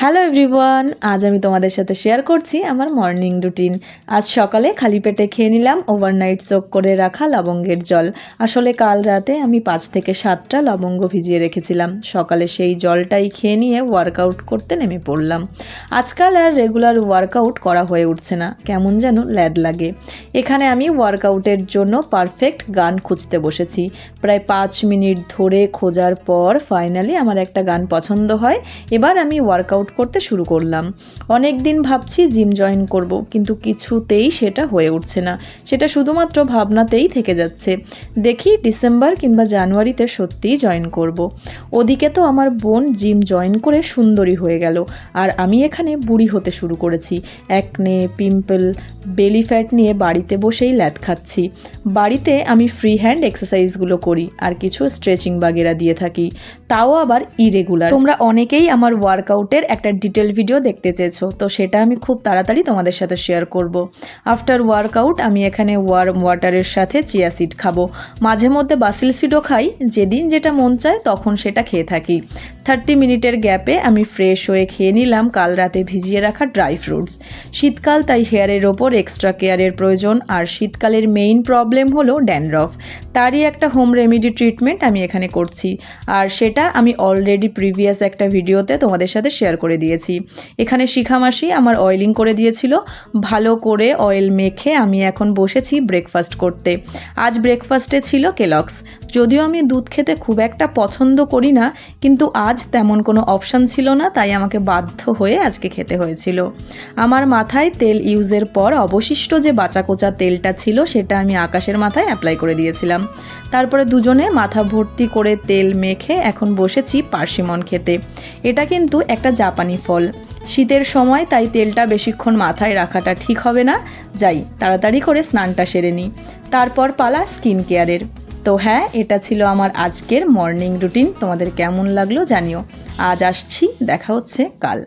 Hello everyone, আজ আমি তোমাদের সাথে শেয়ার করছি আমার মর্নিং রুটিন। আজ সকালে খালি পেটে খেয়ে নিলাম ওভারনাইট সোক করে রাখা লবঙ্গের জল। আসলে কাল রাতে আমি 5 থেকে 7টা লবঙ্গ ভিজিয়ে রেখেছিলাম। সকালে সেই জলটাই খেয়ে নিয়ে ওয়ার্কআউট করতে নেমে পড়লাম। আজকাল আর রেগুলার ওয়ার্কআউট করা হয়ে উঠছে না, কেমন যেন ল্যাদ লাগে। এখানে আমি ওয়ার্কআউটের জন্য পারফেক্ট গান খুঁজতে বসেছি। প্রায় 5 মিনিট ধরে খোঁজার পর ফাইনালি আমার একটা গান পছন্দ হয়। এবার আমি ওয়ার্কআউট করতে শুরু করলাম। অনেক দিন ভাবছি জিম জয়েন করব, কিন্তু কিছুতেই সেটা হয়ে উঠছে না। সেটা শুধুমাত্র ভাবনাতেই থেকে যাচ্ছে। দেখি ডিসেম্বর কিংবা জানুয়ারিতে সত্যিই জয়েন করব। ওদিকে তো আমার বোন জিম জয়েন করে সুন্দরী হয়ে গেল, আর আমি এখানে বুড়ি হতে শুরু করেছি। একনে, পিম্পল, বেলি ফ্যাট নিয়ে বাড়িতে বসেই ল্যাদ খাচ্ছি। বাড়িতে আমি ফ্রি হ্যান্ড এক্সারসাইজগুলো করি আর কিছু স্ট্রেচিং বাগেরা দিয়ে থাকি, তাও আবার ইরেগুলার। তোমরা অনেকেই আমার ওয়ার্কআউটের একটা ডিটেল ভিডিও দেখতে চেয়েছো, তো সেটা আমি খুব তাড়াতাড়ি তোমাদের সাথে শেয়ার করব। আফটার ওয়ার্কআউট আমি এখানে ওয়ার্ম ওয়াটারের সাথে চিয়া সিড খাবো। মাঝে মধ্যে বাসিল সিডও খাই, যেদিন যেটা মন চায় তখন সেটা খেয়ে থাকি। 30 মিনিটের গ্যাপে আমি ফ্রেশ হয়ে খেয়ে নিলাম কাল রাতে ভিজিয়ে রাখা ড্রাই ফ্রুটস। শীতকাল, তাই হেয়ারের ওপর এক্সট্রা কেয়ারের প্রয়োজন। আর শীতকালের মেইন প্রবলেম হলো ড্যান্ড্রফ। তারই একটা হোম রেমেডি ট্রিটমেন্ট আমি এখানে করছি, আর সেটা আমি অলরেডি প্রিভিয়াস একটা ভিডিওতে তোমাদের সাথে শেয়ার করে দিয়েছি। এখানে শিখামাসি আমার অয়েলিং করে দিয়েছিল। ভালো করে অয়েল মেখে আমি এখন বসেছি ব্রেকফাস্ট করতে। আজ ব্রেকফাস্টে ছিল কেলগস। যদিও আমি দুধ খেতে খুব একটা পছন্দ করি না, কিন্তু আজ তেমন কোনো অপশান ছিল না, তাই আমাকে বাধ্য হয়ে আজকে খেতে হয়েছিল। আমার মাথায় তেল ইউজের পর অবশিষ্ট যে বাঁচাকোচা তেলটা ছিল সেটা আমি আকাশের মাথায় অ্যাপ্লাই করে দিয়েছিলাম। তারপরে দুজনে মাথা ভর্তি করে তেল মেখে এখন বসেছি পার্সিমন খেতে। এটা কিন্তু একটা জাপানি ফল। শীতের সময়, তাই তেলটা বেশিক্ষণ মাথায় রাখাটা ঠিক হবে না। যাই তাড়াতাড়ি করে স্নানটা সেরে নিই, তারপর পালা স্কিন কেয়ারের। তো হ্যাঁ, এটা ছিল আমার আজকের মর্নিং রুটিন। তোমাদের কেমন লাগলো জানিও। আজ আসছি, দেখা হচ্ছে কাল।